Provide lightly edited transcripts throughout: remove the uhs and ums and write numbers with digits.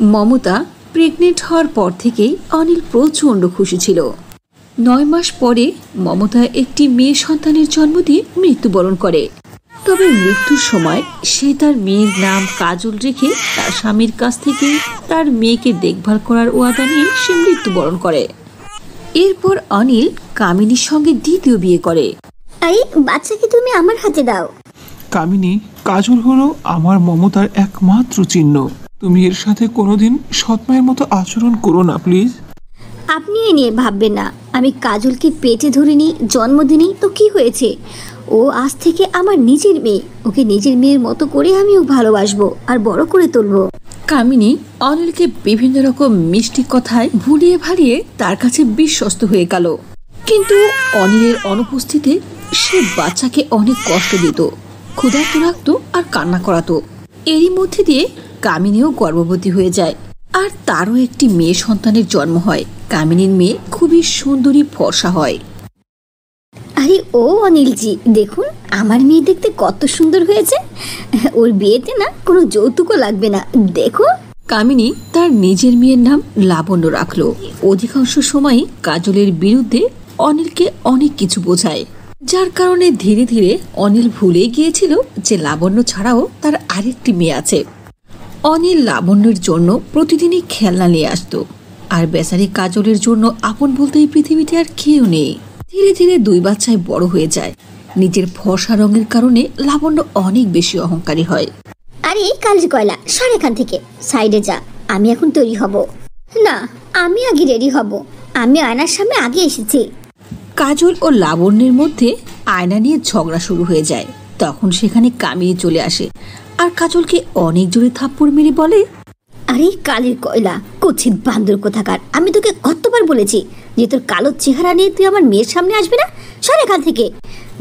Mamata pregnant হওয়ার পর থেকেই অনিল প্রচণ্ড খুশি ছিল। 9 মাস পরে মমতা একটি মেয়ে সন্তানের জন্ম দিয়ে মৃত্যুবরণ করে। তবে মৃত্যুর সময় সে তার মেয়ের নাম কাজল রেখে তার স্বামীর কাছ থেকে তার মেয়েকে দেখভাল করার ওয়াদা নিয়ে সে মৃত্যুবরণ করে। এরপর অনিল কামিনীর সঙ্গে দ্বিতীয় বিয়ে করে। আরে বাচ্চাকে তুমি আমার হাতে দাও। কামিনী, কাজল হলো আমার মমতার একমাত্র চিহ্ন। তুমি এর সাথে কোনোদিন সৎমায়ের মতো আচরণ করো না প্লিজ। আপনি এ নিয়ে ভাববেন না। আমি কাজলকে পেটে ধরে নিই, জন্ম দিইনি তো কি হয়েছে? ও আজ থেকে আমার নিজের মেয়ে। ওকে নিজের মেয়ের মতো করে আমিও ভালোবাসবো আর বড় করে তুলবো। কামিনী অনিলকে বিভিন্ন রকম মিষ্টি কথায় ভুলিয়ে ভালিয়ে তার কাছে বিশ্বস্ত হয়ে গেল। কিন্তু অনিলের অনুপস্থিতিতে সে বাচ্চাকে অনেক কষ্ট দিত, ক্ষুধার্ত রাখতো আর কান্না করাতো। এরই মধ্যে দিয়ে কামিনীও গর্ভবতী হয়ে যায় আর তারও একটি মেয়ে সন্তানের জন্ম হয়। কামিনীর মেয়ে খুবই সুন্দরী, ফর্সা হয়। আরে ও অনিলজি, দেখুন আমার মেয়ে দেখতে কত সুন্দর হয়েছে। ওর বিয়েতে না কোনো যৌতুকও লাগবে না। দেখো, কামিনী তার নিজের মেয়ের নাম লাবণ্য রাখলো। অধিকাংশ সময়ই কাজলের বিরুদ্ধে অনিলকে অনেক কিছু বোঝায়, যার কারণে ধীরে ধীরে অনিল ভুলে গিয়েছিল যে লাবণ্য ছাড়াও তার আরেকটি মেয়ে আছে। অনিল লাবণ্যের জন্য প্রতিদিনই খেলনা নিয়ে আসতো, আর বেচারি কাজলের জন্য আপন বলতে এই পৃথিবীতে আর কেউ নেই। ধীরে ধীরে দুই বাচ্চায় বড় হয়ে যায়। নিজের ফর্সা রঙের কারণে লাবণ্য অনেক বেশি অহংকারী হয়। আরে কালজি কয়লা, সর এখান থেকে, সাইডে যা। আমি এখন তৈরি হব না, আমি আগে রেডি হব। আমি আয়নার সামনে আগে এসেছি। কাজল ও লাবণ্যের মধ্যে আয়না নিয়ে ঝগড়া শুরু হয়ে যায়। তখন সেখানে কামিনী চলে আসে আর কাজলকে অনেক জোরে থাপ্পড় মেরে বলে, আরে কালের কয়লা, কুৎসিত বান্দর কোথাকার, আমি তোকে কতবার বলেছি যে তোর কালো চেহারা নিয়ে তুই আমার মেয়ের সামনে আসবে না। সর এখান থেকে।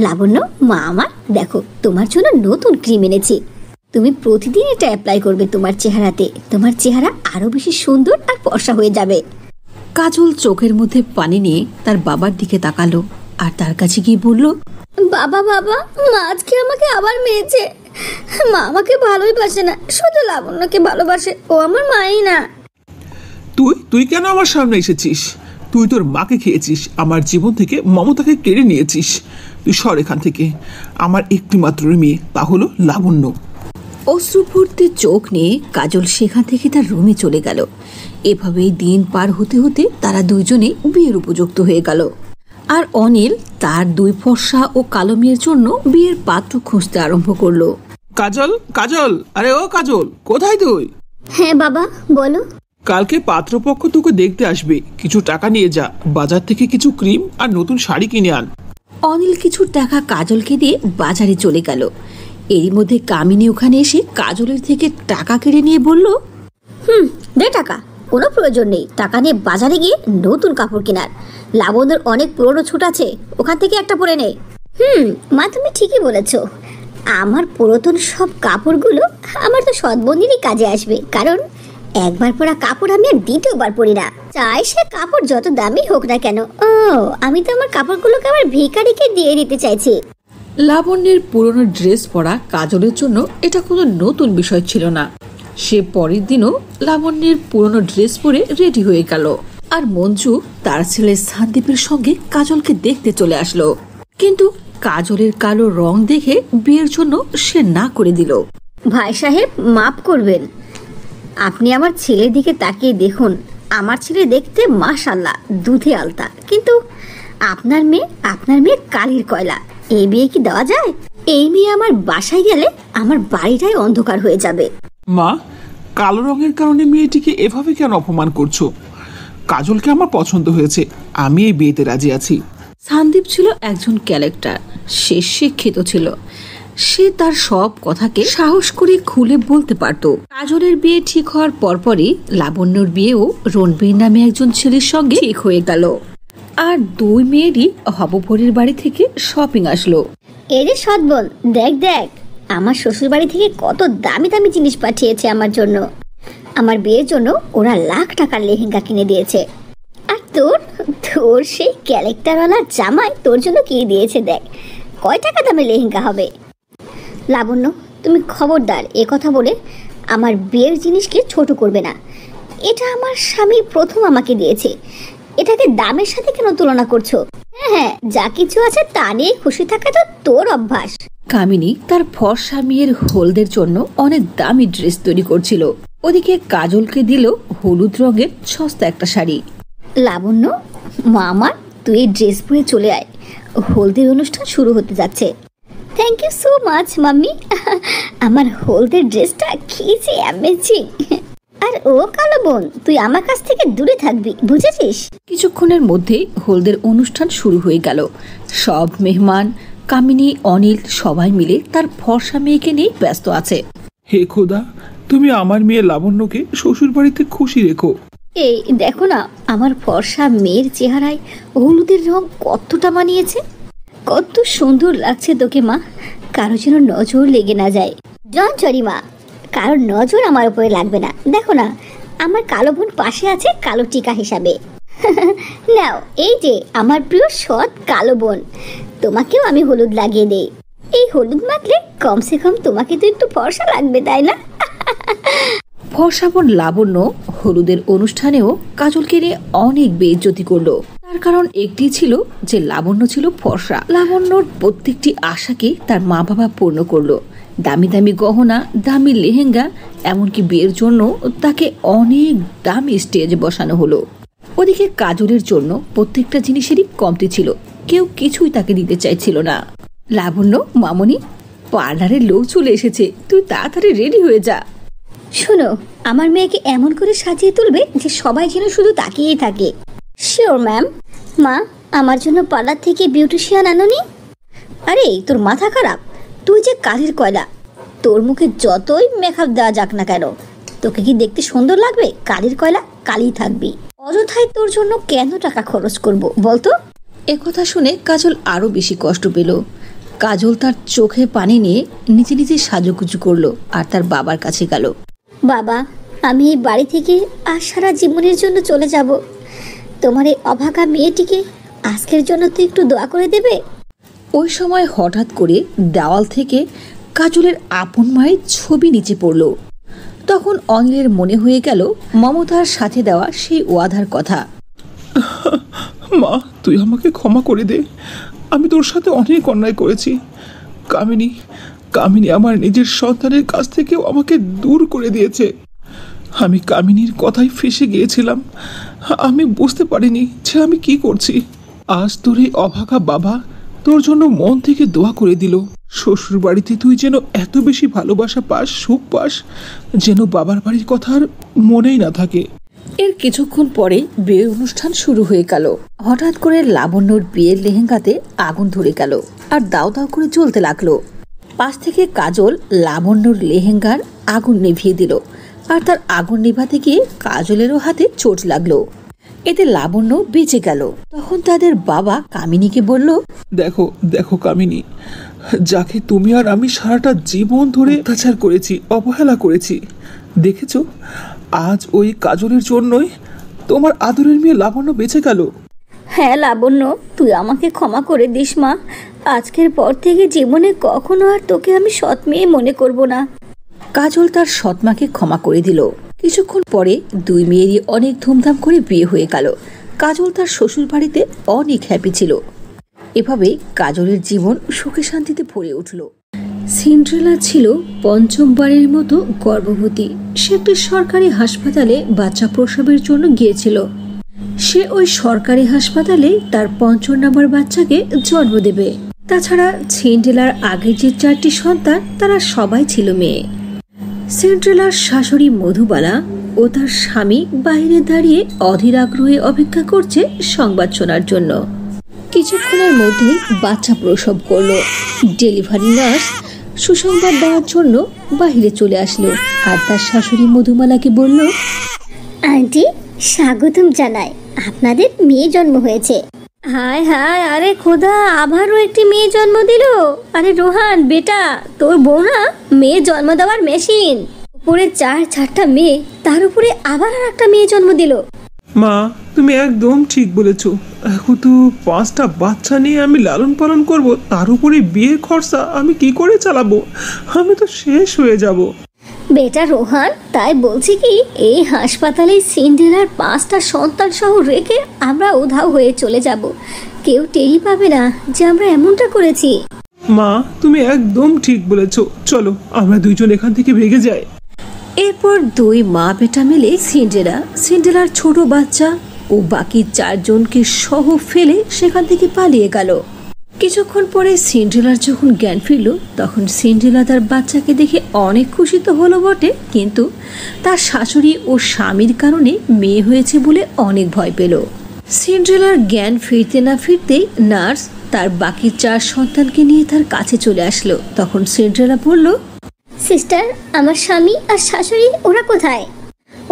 লাবণ্য, মা আমার, দেখো তোমার জন্য নতুন ক্রিম এনেছি। তুমি প্রতিদিন এটা অ্যাপ্লাই করবে তোমার চেহারাতে। তোমার চেহারা আরো বেশি সুন্দর আর ফর্সা হয়ে যাবে। কাজল চোখের মধ্যে পানি নিয়ে তার বাবার দিকে তাকালো আর তার কাছে গিয়ে বলল, বাবা বাবা, মা আজকে আমাকে আবার মেরেছে। মা আমাকে ভালোই বাসে না, শুধু লাবণ্যকে ভালোবাসে। ও আমার মাই না। তুই কেন আমার সামনে এসেছিস? তুই তোর মাকে খেয়েছিস, আমার জীবন থেকে মমতাকে কেড়ে নিয়েছিস। তুই সর এখান থেকে। আমার একটি মাত্র মেয়ে, তা হলো লাবণ্য। অশ্রুভর্তি চোখ নিয়ে কাজল সেখান থেকে তার রুমে চলে গেল। এভাবেই দিন পার হতে হতে তারা দুইজনে বিয়ের উপযুক্ত হয়ে গেল। আর অনিল তার দুই ফর্সা ও কালো মেয়ের জন্য বিয়ের পাত্র খুঁজতে আরম্ভ করলো। কাজল, কাজল, আরে ও কাজল, কোথায় তুই? হ্যাঁ বাবা, বলো। কালকে পাত্রপক্ষ তোকে দেখতে আসবে। কিছু টাকা নিয়ে যা, বাজার থেকে কিছু ক্রিম আর নতুন শাড়ি কিনে আন। অনিল কিছু টাকা কাজলকে দিয়ে বাজারে চলে গেল। এরই মধ্যে কামিনী ওখানে এসে কাজলের থেকে টাকা কেড়ে নিয়ে বলল, দে টাকা। কোনো প্রয়োজন নেই টাকা নিয়ে বাজারে গিয়ে নতুন কাপড় কেনার। লাবণ্যর অনেক পুরনো ছুট আছে, ওখান থেকে একটা পরে নে। মা, তুমি ঠিকই বলেছ। আমার পুরাতন সব কাপড়গুলো আমার তো সৎবন্দিরই কাজে আসবে, কারণ একবার পরা কাপড় আমি আর দ্বিতীয়বার পরি না, চাই সে কাপড় যত দামি হোক না কেন। আমি তো আমার কাপড়গুলোকে আমার ভিখারিকে দিয়ে দিতে চাইছি। লাবণ্যের পুরনো ড্রেস পরা কাজলের জন্য এটা কোনো নতুন বিষয় ছিল না। সে পরের দিনও লাবণ্যের পুরনো ড্রেস পরে রেডি হয়ে গেল। আর মঞ্জু তার ছেলে সন্দীপের সঙ্গে কাজলকে দেখতে চলে আসলো। কিন্তু কাজলের কালো রং দেখে বিয়ের জন্য সে না করে দিল। ভাই সাহেব, মাফ করবেন। আপনি আমার ছেলের দিকে তাকিয়ে দেখুন। আমার ছেলে দেখতে মাশাআল্লাহ দুধে আলতা, কিন্তু আপনার মেয়ে কালির কয়লা। এই বিয়ে কি দেওয়া যায়? এই মেয়ে আমার বাসায় গেলে আমার বাড়িটাই অন্ধকার হয়ে যাবে। মা, কালো রঙের কারণে মেয়েটিকে এভাবে কেন অপমান করছো? কাজলকে আমার পছন্দ হয়েছে, আমি এই বিয়েতে রাজি আছি। সন্দীপ ছিল একজন ক্যারেক্টার। সে শিক্ষিত ছিল। সে তার সব কথাকে সাহস করে খুলে বলতে পারত। কাজলের বিয়ে ঠিক হওয়ার পরপরই লাবণ্যর বিয়েও রণবীর নামে একজন ছেলের সঙ্গে ঠিক হয়ে গেল। আর দুই মেয়েরই হববরের বাড়ি থেকে শপিং আসলো। এরে সৎবোন, দেখ দেখ, আমার শ্বশুর বাড়ি থেকে কত দামি দামি জিনিস পাঠিয়েছে আমার জন্য। আমার বিয়ের জন্য ওরা লাখ টাকার লেহেঙ্গা কিনে দিয়েছে। আর তোর সেই ক্যারেক্টারওয়ালা জামাই তোর জন্য কি দিয়েছে দেখ। কয় টাকা দামে লেহেঙ্গা হবে? লাবণ্য, তুমি খবরদার এ কথা বলে আমার বিয়ের জিনিসকে ছোট করবে না। এটা আমার স্বামী প্রথম আমাকে দিয়েছে, এটাকে দামের সাথে কেন তুলনা করছো? হ্যাঁ হ্যাঁ, যা কিছু আছে তা নিয়ে খুশি থাকা তো তোর অভ্যাস। কামিনী তার ফর্সা মেয়ের হলদের জন্য অনেক দামি ড্রেস তৈরি করছিল। ওদিকে কাজলকে দিল হলুদ রঙের সস্তা একটা শাড়ি। লাবণ্য, মা আমার, তুই এই ড্রেস পরে চলে আয়, হলদের অনুষ্ঠান শুরু হতে যাচ্ছে। Thank you so much mummy, আমার হলদের ড্রেসটা কি যে অ্যামেজিং। আর ও কালো বোন, তুই আমার কাছ থেকে দূরে থাকবি, বুঝেছিস? কিছুক্ষণের মধ্যেই হলদের অনুষ্ঠান শুরু হয়ে গেল। সব মেহমান, কামিনী, অনিল সবাই মিলে তার ফর্সা মেয়েকে নিয়ে ব্যস্ত আছে। হে খোদা, তুমি আমার মেয়ে লাবণ্যকে শ্বশুর বাড়িতে খুশি রেখো। এই দেখো না, আমার ফর্সা মেয়ের চেহারায় হলুদের রং কতটা মানিয়েছে। কত সুন্দর লাগছে তোকে মা, কারো যেন নজর লেগে না যায়। ডোন্ট ওয়ারি মা, কারোর নজর আমার উপরে লাগবে না। দেখো না, আমার কালো বোন পাশে আছে কালো টিকা হিসাবে। নাও, এই যে আমার প্রিয় সৎ কালো বোন, তোমাকেও আমি হলুদ লাগিয়ে দেই। এই হলুদ মাখলে কমসে কম তোমাকে তো একটু ফর্সা লাগবে, তাই না? ফর্সা বোন লাবণ্য হলুদের অনুষ্ঠানেও কাজলকে নিয়ে অনেক বেইজ্জতি করলো। তার কারণ একটি ছিল যে লাবণ্য ছিল ফর্সা। লাবণ্যর প্রত্যেকটি আশাকে তার মা বাবা পূর্ণ করলো। দামি দামি গহনা, দামি লেহেঙ্গা, এমনকি বিয়ের জন্য তাকে অনেক দামি স্টেজে বসানো হলো। ওদিকে কাজলের জন্য প্রত্যেকটা জিনিসেরই কমতি ছিল, কেউ কিছুই তাকে দিতে চাইছিল না। লাবণ্য, মামনি, পার্লারের লোক চলে এসেছে, তুই তাড়াতাড়ি রেডি হয়ে যা। শোনো, আমার মেয়েকে এমন করে সাজিয়ে তুলবে যে সবাই যেন শুধু তাকিয়েই থাকে। Sure ma'am. মা, আমার জন্য পার্লার থেকে বিউটিশিয়ান আনোনি? আরে তোর মাথা খারাপ, তুই যে কালির কয়লা, তোর মুখে যতই মেকআপ দেওয়া যাক না কেন, তোকে কি দেখতে সুন্দর লাগবে? কালির কয়লা কালি থাকবি। অযথায় তোর জন্য কেন টাকা খরচ করব বলতো? একথা শুনে কাজল আরো বেশি কষ্ট পেল। কাজল তার চোখে পানি নিয়ে নিজে নিজে সাজুগুজু করলো আর তার বাবার কাছে গেল। বাবা, আমি এই বাড়ি থেকে আর সারা জীবনের জন্য চলে যাব। তোমার এই অভাগা মেয়েটিকে আজকের জন্য তো একটু দোয়া করে দেবে। ওই সময় হঠাৎ করে দেওয়াল থেকে কাজলের আপন মায়ের ছবি নিচে পড়ল। তখন অনিলের মনে হয়ে গেল মমতার সাথে দেওয়া সেই ওয়াদার কথা। মা, তুই আমাকে ক্ষমা করে দে, আমি তোর সাথে অনেক অন্যায় করেছি। কামিনী আমার নিজের সন্তানের কাছ থেকেও আমাকে দূর করে দিয়েছে। আমি কামিনীর কথায় ফেঁসে গিয়েছিলাম, আমি বুঝতে পারিনি যে আমি কি করছি। আজ তোর এই অভাগা বাবা তোর জন্য মন থেকে দোয়া করে দিল। শ্বশুর বাড়িতে তুই যেন এত বেশি ভালোবাসা পাস, সুখ পাস, যেন বাবার বাড়ির কথা আর মনেই না থাকে। এর কিছুক্ষণ পরে বিয়ের অনুষ্ঠান শুরু হয়ে গেল। হঠাৎ করে লাবণ্যর বিয়ের লেহেঙ্গাতে আগুন ধরে গেল আর দাও দাও করে জ্বলতে লাগলো। পাশ থেকে কাজল লাবণ্যর লেহেঙ্গার আগুন নিভিয়ে দিল আর তার আগুন নিভাতে গিয়ে কাজলেরও হাতে চোট লাগলো। এতে লাবণ্য বেঁচে গেল। তখন তাদের বাবা কামিনীকে বলল, দেখো দেখো কামিনী, যাকে তুমি আর আমি সারাটা জীবন ধরে অত্যাচার করেছি, অবহেলা করেছি, দেখেছো, আজ ওই কাজলের জন্যই তোমার আদরের মেয়ে লাবণ্য বেঁচে গেল। হ্যাঁ লাবণ্য, তুই আমাকে ক্ষমা করে দিস মা। আজকের পর থেকে জীবনে কখনো আর তোকে আমি সৎ মেয়ে মনে করব না। কাজল তার সৎমাকে ক্ষমা করে দিল। কিছুক্ষণ পরে দুই মেয়েরই অনেক ধুমধাম করে বিয়ে হয়ে গেল। কাজল তার শ্বশুর বাড়িতে অনেক হ্যাপি ছিল। এভাবে কাজলের জীবন সুখে শান্তিতে ভরে উঠল। সিন্ড্রেলা ছিল পঞ্চমবারের মতো গর্ভবতী। সে একটি সরকারি হাসপাতালে বাচ্চা প্রসবের জন্য গিয়েছিল। সে ওই সরকারি হাসপাতালে তার ৫ম নম্বর বাচ্চাকে জন্ম দেবে। তাছাড়া সিন্ড্রেলার আগের যে 4টি সন্তান তারা সবাই ছিল মেয়ে। সিন্ড্রেলার শাশুড়ি মধুবালা ও তার স্বামী বাইরে দাঁড়িয়ে অধীর আগ্রহে অপেক্ষা করছে সংবাদ শোনার জন্য। কিছুক্ষণের মধ্যে বাচ্চা প্রসব করলো। ডেলিভারি নার্স সুসংবাদ দেওয়ার জন্য বাহিরে চলে আসলো আর তার শাশুড়ি মধুমালাকে বলল, আন্টি, স্বাগতম জানাই, আপনাদের মেয়ে জন্ম হয়েছে। হায় হায়, আরে খোদা, আবারও একটি মেয়ে জন্ম দিল। আরে রোহান বেটা, তোর বউ না মেয়ে জন্ম দেওয়ার মেশিন। উপরে 4টা মেয়ে, তার উপরে আবার আর একটা মেয়ে জন্ম দিল। মা, তুমি একদম ঠিক বলেছ। এখন তো 5টা বাচ্চা নিয়ে আমি লালন পালন করব, তার উপরে বিয়ের খরচা আমি কি করে চালাবো? আমি তো শেষ হয়ে যাব। বেটা রোহান, তাই বলছি কি, এই হাসপাতালে সিন্ড্রেলার 5টা সন্তান সহ রেখে আমরা উধাও হয়ে চলে যাব। কেউ টেরই পাবে না যে আমরা এমনটা করেছি। মা, তুমি একদম ঠিক বলেছো, চলো আমরা দুইজন এখান থেকে ভেগে যাই। এরপর দুই মা বেটা মিলে সিন্ড্রেলার ছোট বাচ্চা ও বাকি 4 জনকে সহ ফেলে সেখান থেকে পালিয়ে গেল। কিছুক্ষণ পরে সিন্ড্রেলার যখন জ্ঞান ফিরল, তখন সিন্ড্রেলা তার বাচ্চাকে দেখে অনেক খুশি তো হলো বটে, কিন্তু তার শাশুড়ি ও স্বামীর কারণে মেয়ে হয়েছে বলে অনেক ভয় পেল। সিন্ড্রেলার জ্ঞান ফিরতে না ফিরতেই নার্স তার বাকি 4 সন্তানকে নিয়ে তার কাছে চলে আসলো। তখন সিন্ড্রেলা বলল, সিস্টার, আমার স্বামী আর শাশুড়ি ওরা কোথায়?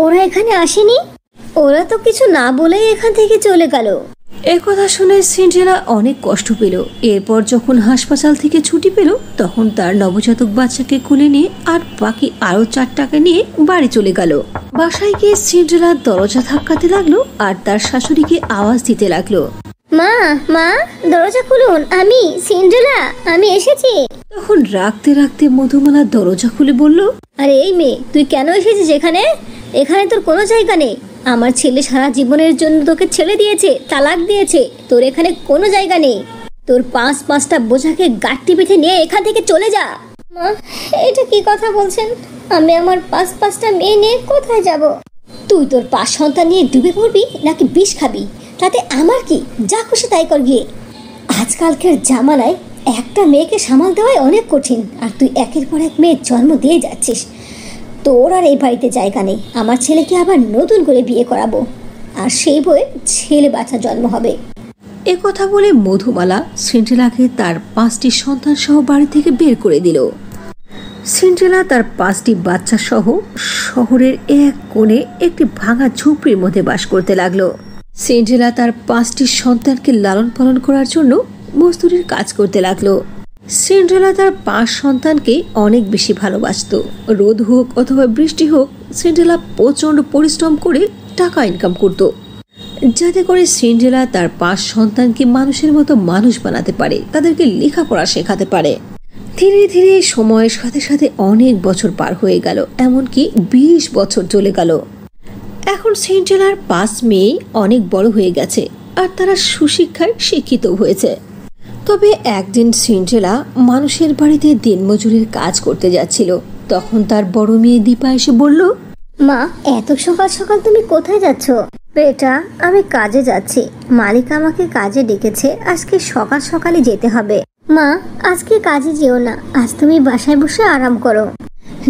ওরা এখানে আসেনি? ওরা তো কিছু না বলেই এখান থেকে চলে গেল। এ কথা শুনে সিন্ড্রেলা অনেক কষ্ট পেল। এরপর যখন হাসপাতাল থেকে ছুটি পেল, তখন তার নবজাতক বাচ্চাকে কোলে নিয়ে আর বাকি আরো 4টাকে নিয়ে বাড়ি চলে গেল। বাসায় গিয়ে সিন্ড্রেলা দরজা ধাক্কাতে লাগলো আর তার শাশুড়িকে আওয়াজ দিতে লাগলো, মা, মা, দরজা খুলুন, আমি সিন্ড্রেলা, আমি এসেছি। তখন রাখতে রাখতে মধুমালা দরজা খুলে বলল, আরে এই মেয়ে, তুই কেন এসেছিস এখানে? এখানে তোর কোনো জায়গা নেই। আমার ছেলে সারা জীবনের জন্য তোকে ছেড়ে দিয়েছে, তালাক দিয়েছে। তোর এখানে কোনো জায়গা নেই। তোর 5টা বোঝাকে গাঁটটি পিঠে নিয়ে এখান থেকে চলে যা। মা, এটা কি কথা বলছেন? আমি আমার 5টা মেয়ে নিয়ে কোথায় যাব? তুই তোর 5 সন্তান নিয়ে ডুবে পড়বি নাকি বিষ খাবি, তাতে আমার কি? যা খুশি তাই কর গিয়ে। আজকালকার জামানায় একটা মেয়েকে সামাল দেওয়াই অনেক কঠিন, আর তুই একের পর এক মেয়ের জন্ম দিয়ে যাচ্ছিস। তোর আর এই বাড়িতে জায়গা নেই। আমার ছেলেকে আবার নতুন করে বিয়ে করাবো, আর সেই বয়ে ছেলে বাচ্চা জন্ম হবে। এ কথা বলে মধুমালা সিন্ড্রেলাকে তার 5টি সন্তান সহ বাড়ি থেকে বের করে দিল। সিন্ড্রেলা তার 5টি বাচ্চা সহ শহরের এক কোণে একটি ভাঙা ঝুপড়ির মধ্যে বাস করতে লাগলো। সিন্ড্রেলা তার 5টি সন্তানকে লালন পালন করার জন্য মজদুরির কাজ করতে লাগলো। সিন্ড্রেলা তার 5 সন্তানকে অনেক বেশি ভালোবাসত। রোদ হোক অথবা বৃষ্টি হোক, সিন্ড্রেলা প্রচন্ড পরিশ্রম করে টাকা ইনকাম করত, যাতে করে সিন্ড্রেলা তার 5 সন্তানকে মানুষের মতো মানুষ বানাতে পারে, তাদেরকে লেখাপড়া শেখাতে পারে। ধীরে ধীরে সময়ের সাথে সাথে অনেক বছর পার হয়ে গেল, এমনকি 20 বছর চলে গেল। এখন সিন্ড্রেলার 5 মেয়ে অনেক বড় হয়ে গেছে আর তারা সুশিক্ষায় শিক্ষিত হয়েছে। তবে একদিন সিন্ড্রেলা মানুষের বাড়িতে দিনমজুরের কাজ করতে যাচ্ছিল। তখন তার বড় মেয়ে দীপা এসে বলল, মা, এত সকাল সকাল তুমি কোথায় যাচ্ছ? বেটা, আমি কাজে যাচ্ছি। মালিক আমাকে কাজে ডেকেছে, আজকে সকাল সকালে যেতে হবে। মা, আজকে কাজে যেও না, আজ তুমি বাসায় বসে আরাম করো।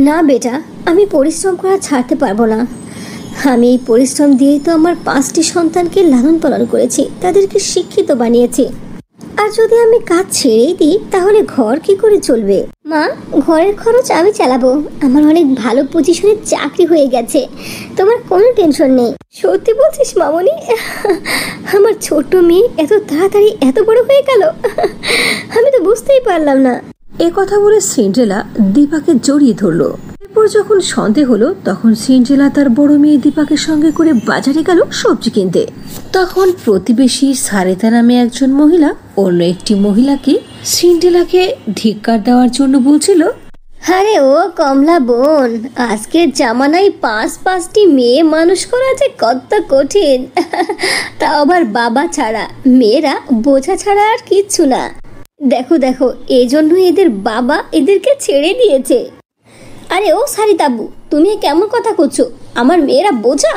না বেটা, আমি পরিশ্রম করা ছাড়তে পারবো না। আমি এই পরিশ্রম দিয়েই তো আমার 5টি সন্তানকে লালন পালন করেছি, তাদেরকে শিক্ষিত বানিয়েছি। আর যদি আমি কাজ ছেড়েই দিই, তাহলে ঘর কি করে চলবে? মা, ঘরের খরচ আমি চালাবো। আমার অনেক ভালো পজিশনে চাকরি হয়ে গেছে, তোমার কোনো টেনশন নেই। সত্যি বলছিস মামনি? আমার ছোট মেয়ে এত তাড়াতাড়ি এত বড় হয়ে গেল, আমি তো বুঝতেই পারলাম না। এ কথা বলে সিন্ড্রেলা দীপাকে জড়িয়ে ধরলো। এরপর যখন সন্ধে হলো, তখন সিন্ড্রেলা তার বড় মেয়ে দীপাকে সঙ্গে করে বাজারে গেল সবজি কিনতে। তখন প্রতিবেশী সারেতা নামে একজন মহিলা অন্য একটি মহিলাকে সিন্ড্রেলাকে ধিক্কার দেওয়ার জন্য বলছিল, আরে ও কমলা বোন, আজকের জামানায় 5টি মেয়ে মানুষ করা যে কত কঠিন, তা আবার বাবা ছাড়া। মেয়েরা বোঝা ছাড়া আর কিচ্ছু না। দেখো দেখো, এই জন্য এদের বাবা এদেরকে ছেড়ে দিয়েছে। আরে ও সারিতাবু, তুমি কেমন কথা করছো? আমার মেয়েরা বোঝা?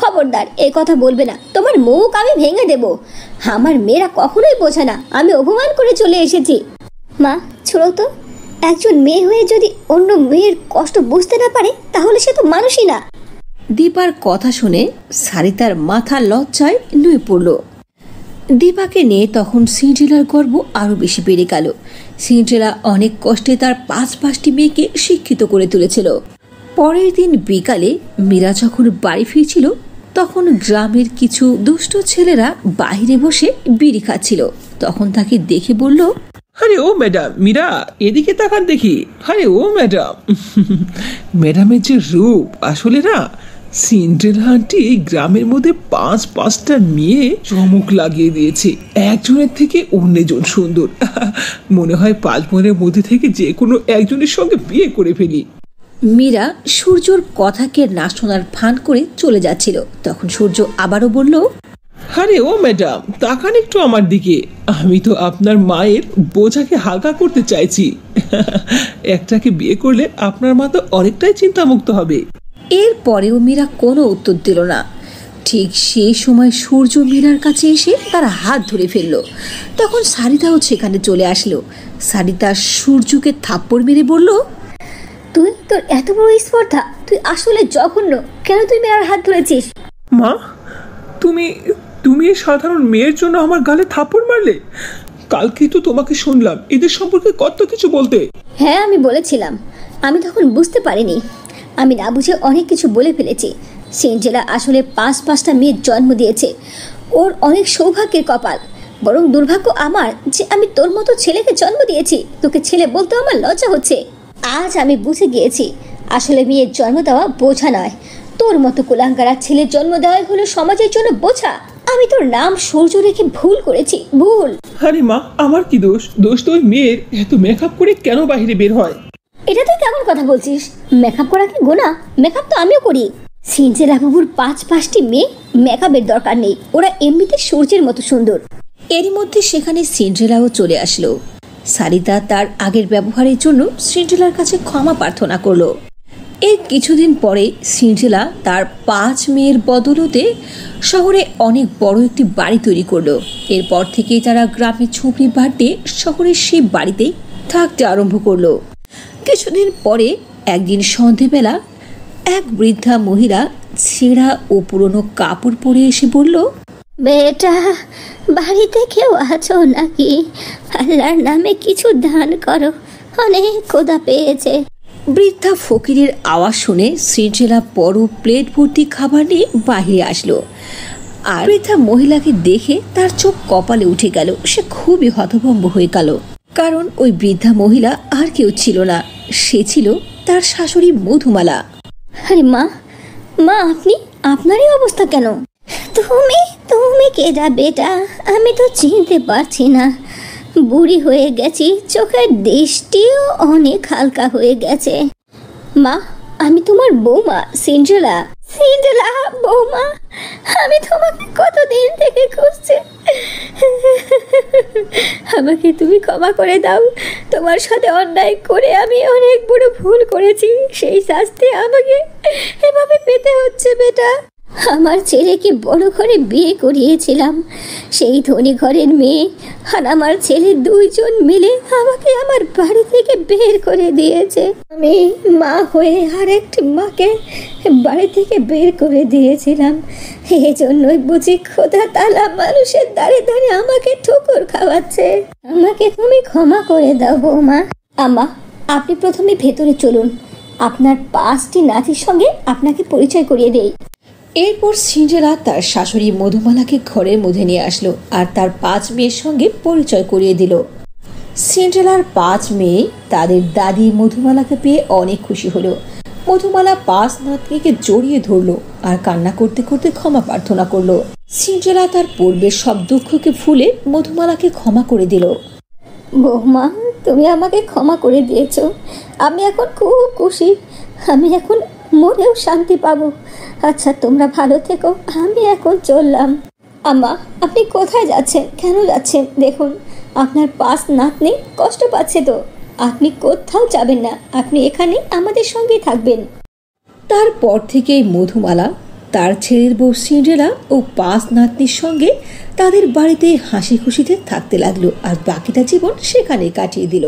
খবরদার, এই কথা বলবে না, তোমার মুখ আমি ভেঙে দেব। আমার মেয়েরা কখনোই বোঝে না, আমি অপমান করে চলে এসেছি। মা, ছোড়ো তো। একজন মেয়ে হয়ে যদি অন্য মেয়ের কষ্ট বুঝতে না পারে, তাহলে সে তো মানুষই না। দীপার কথা শুনে সারিতার মাথা লজ্জায় নুয়ে পড়ল। দীপাকে নিয়ে তখন সিন্ড্রেলার গর্ব আরো বেশি বেড়ে গেল। সিন্ড্রেলা অনেক কষ্টে তার 5টি মেয়েকে শিক্ষিত করে তুলেছিল। পরের দিন বিকালে মীরা যখন বাড়ি ফিরছিল, তখন গ্রামের কিছু দুষ্ট ছেলেরা বাইরে বসে বিড়ি খাচ্ছিল। তখন তাকে দেখে বলল, আরে ও ম্যাডাম, মীরা এদিকে তাকান দেখি। আরে ও ম্যাডাম, ম্যাডামের যে রূপ, আসলে না সিন্ড্রেলা আন্টি এই গ্রামের মধ্যে 5টা মেয়ে চমক লাগিয়ে দিয়েছে। একজনের থেকে অন্যজন সুন্দর। মনে হয় 5 বোনের মধ্যে থেকে যে কোনো একজনের সঙ্গে বিয়ে করে ফেলি। মীরা সূর্যর কথাকে না শোনার ফান করে চলে যাচ্ছিল। তখন সূর্য আবারও বলল, আরে ও ম্যাডাম, তাকান একটু আমার দিকে। আমি তো আপনার মায়ের বোঝাকে হালকা করতে চাইছি। একটাকে বিয়ে করলে আপনার মা তো অনেকটাই চিন্তামুক্ত হবে। এরপরেও মীরা কোনো উত্তর দিল না। ঠিক সেই সময় সূর্য মীরার কাছে এসে তার হাত ধরে ফেলল। তখন সারিতাও সেখানে চলে আসলো। সারিতা সূর্যকে থাপ্পড় মেরে বলল, তুই তোর এত বড় স্পর্ধা, তুই আসলে জঘন্য। কেন তুই মেয়ের হাত ধরেছিস? মা, তুমি তুমি এই সাধারণ মেয়ের জন্য আমার গালে থাপ্পড় মারলে? কালকেই তো তোমাকে শুনলাম এদের সম্পর্কে কত কিছু বলতে। হ্যাঁ, আমি বলেছিলাম। আমি তখন বুঝতে পারিনি। আমি না বুঝে অনেক কিছু বলে ফেলেছি। সিনজেলা আসলে 5-5টা মেয়ের জন্ম দিয়েছে। ওর অনেক সৌভাগ্যের কপাল। বরং দুর্ভাগ্য আমার যে আমি তোর মতো ছেলেকে জন্ম দিয়েছি। তোকে ছেলে বলতে আমার লজ্জা হচ্ছে। আজ আমি বুঝে গিয়েছি আসলে মেয়ের জন্ম দেওয়া বোঝা নয়। তোর মতো কুলাঙ্গারা ছেলের জন্ম দেওয়াই হলো সমাজের জন্য বোঝা। আমি তোর নাম সূর্য রেখে ভুল করেছি, ভুল। আরে মা, আমার কি দোষ? দোষ তো ওই মেয়ের। এত মেকআপ করে কেন বাইরে বের হয়? এটা তুই কেমন কথা বলছিস? মেকআপ করা কি গুনাহ? মেকআপ তো আমিও করি। সিনজেলা বাবুর 5-5টি মেয়ে, মেকআপের দরকার নেই। ওরা এমনিতে সূর্যের মতো সুন্দর। এরই মধ্যে সেখানে সিন্ড্রেলাও চলে আসলো। সারিতা তার আগের ব্যবহারের জন্য সিন্ড্রেলার কাছে ক্ষমা প্রার্থনা করলো। এর কিছুদিন পরে সিন্ড্রেলা তার 5 মেয়ের বদৌলতে শহরে অনেক বড় একটি বাড়ি তৈরি করলো। এরপর থেকেই তারা গ্রামে ঝুপড়ি বাড়তে শহরের সেই বাড়িতেই থাকতে আরম্ভ করলো। কিছুদিন পরে একদিন সন্ধেবেলা এক বৃদ্ধা মহিলা ছেঁড়া ও পুরনো কাপড় পরে এসে বলল, বেটা, বাড়িতে কেউ আছো নাকি? আল্লাহর নামে কিছু দান করো, অনেক ক্ষুধা পেয়েছে। বৃদ্ধা ফকিরের আওয়াজ শুনে সিন্ড্রেলা বড় প্লেট ভর্তি খাবার নিয়ে বাহিরে আসলো। আর বৃদ্ধা মহিলাকে দেখে তার চোখ কপালে উঠে গেল। সে খুবই হতভম্ব হয়ে গেল, কারণ ওই বৃদ্ধা মহিলা আর কেউ ছিল না, সে ছিল তার শাশুড়ি মধুমালা। আরে মা, মা আপনি, আপনারই অবস্থা কেন? তুমি তুমি কেডা বেটা? আমি তো চিনতে পারছি না। বুড়ি হয়ে গেছি, চোখের দৃষ্টিও অনেক হালকা হয়ে গেছে। মা, আমি তোমার বৌমা সিন্ড্রেলা। সিন্ড্রেলা বৌমা, আমি তোমাকে কতদিন থেকে খুঁজছি। আমাকে তুমি ক্ষমা করে দাও। তোমার সাথে অন্যায় করে আমি অনেক বড় ভুল করেছি। সেই শাস্তি আমাকে এভাবে পেতে হচ্ছে বেটা। আমার ছেলেকে বড় ঘরে বিয়ে করিয়েছিলাম, সেই ধনী ঘরের মেয়ে আর আমার ছেলে 2 জন মিলে আমাকে আমার বাড়ি থেকে বের করে দিয়েছে। আমি মা হয়ে আরেকটি মাকে বাড়ি থেকে বের করে দিয়েছিলাম। এই জন্যই বুঝি খোদা তাআলা মানুষের দ্বারে দ্বারে আমাকে ঠোকর খাওয়াচ্ছে। আমাকে তুমি ক্ষমা করে দাও বৌমা। আম্মা, আপনি প্রথমে ভেতরে চলুন। আপনার 5টি নাতির সঙ্গে আপনাকে পরিচয় করিয়ে দেই। এরপর সিন্ড্রেলা তার শাশুড়ি মধুমালাকে ঘরের মধ্যে নিয়ে আসলো আর তার 5 মেয়ের সঙ্গে পরিচয় করিয়ে দিল। সিন্ড্রেলার 5 মেয়ে তাদের দাদি মধুমালাকে পেয়ে অনেক খুশি হলো। মধুমালা 5 নাতনিকে জড়িয়ে ধরলো আর কান্না করতে করতে ক্ষমা প্রার্থনা করলো। সিন্ড্রেলা তার পূর্বের সব দুঃখকে ভুলে মধুমালাকে ক্ষমা করে দিল। বৌমা, তুমি আমাকে ক্ষমা করে দিয়েছো। আমি এখন খুব খুশি। আমি এখন মরেও শান্তি পাবো। আচ্ছা, তোমরা ভালো থেকো। আমি এখন চললাম। আম্মা, আপনি কোথায় যাচ্ছেন? কেন যাচ্ছেন? দেখুন, আপনার 5 নাতনি কষ্ট পাচ্ছে তো। আপনি কোথাও যাবেন না, আপনি এখানে আমাদের সঙ্গেই থাকবেন। তারপর থেকেই মধুমালা তার ছেলের বউ সিন্ড্রেলা ও 5 নাতনির সঙ্গে তাদের বাড়িতে হাসি খুশিতে থাকতে লাগলো আর বাকিটা জীবন সেখানে কাটিয়ে দিল।